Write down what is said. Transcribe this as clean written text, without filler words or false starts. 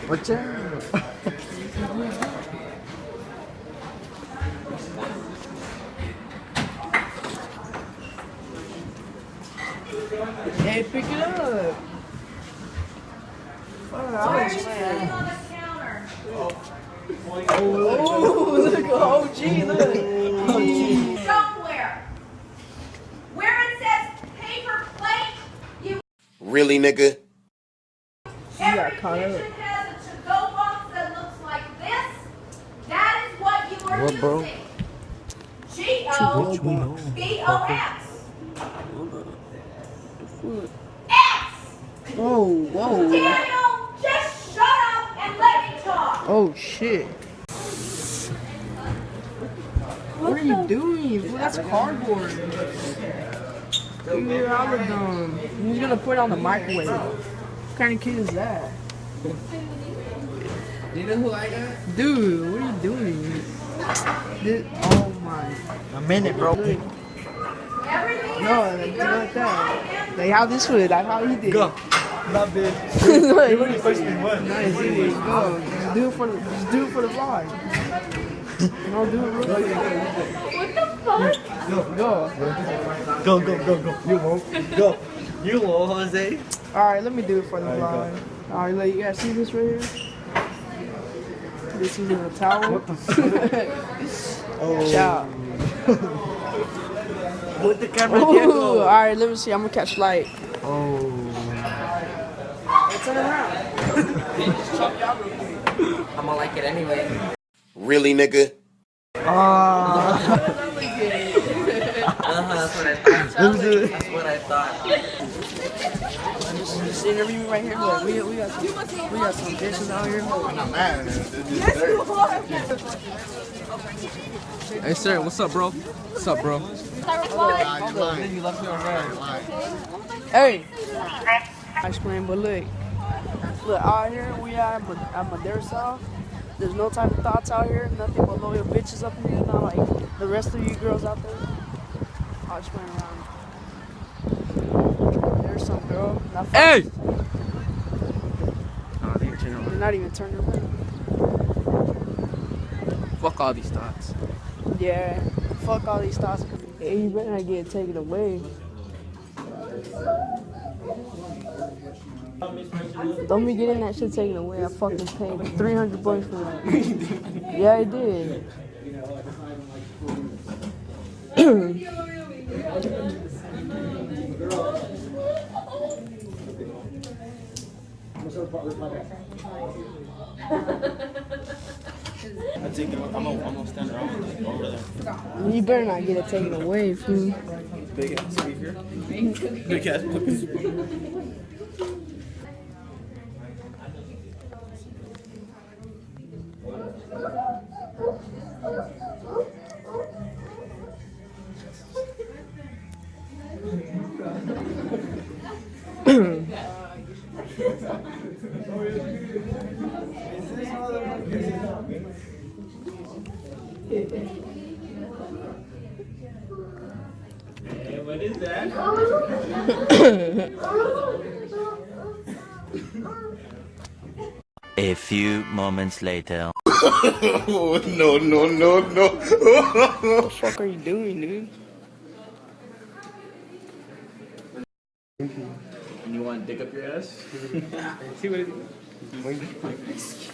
Watch out. Hey, pick it up. Oh, look, OG, look. Somewhere. Where it says paper plate, you Really, nigga? every kitchen has a to-go box that looks like this. That is what you are What, bro? using. G-O-B-O-X. X! Oh, whoa. Daniel, just shut up and let me talk. Oh, shit. What are you doing? Dude, that's cardboard. Dude, you're out of dumb. He's gonna put it on the microwave. What kind of kid is that? You know who I got? Dude, what are you doing? Oh my. A minute, bro. Everything No, like that. Like how this was, like how he did. Go. Not big. Like, You already pushed me once. nice, dude. Go. Just do it for the vlog. No, do it real quick. What the fuck? Go. Go. You won't. Go. You won't, Jose. Alright, let me do it for the vlog. Alright, look, you guys see this right here? This is in a towel. What the fuck? Oh. Ciao. Put the camera Ooh, alright, let me see. I'm gonna catch light. Oh. Turn around. I'm gonna like it anyway. Really, nigga? That's what I thought. That's what I thought. Just interview me right here. Look, we got some dishes out here. I'm not mad. Hey, sir, what's up, bro? What's up, bro? Hey. I explain, but look, out here we are at Madrasa. There's no type of thoughts out here. Nothing but loyal bitches up here. Not like the rest of you girls out there. I'll explain around. There's some girl. Hey! They're not even turning around. Fuck all these thoughts. Yeah. Fuck all these thoughts. Hey, you better not get taken away. Don't be getting that shit taken away. I fucking paid $300 for that. Yeah, I did. I'm gonna stand around over there. You better not get it taken away from me. Big ass speaker. Big ass speaker. Hey, what is that? A few moments later. Oh, no. What the fuck are you doing, dude? And you want to dig up your ass? See what it is?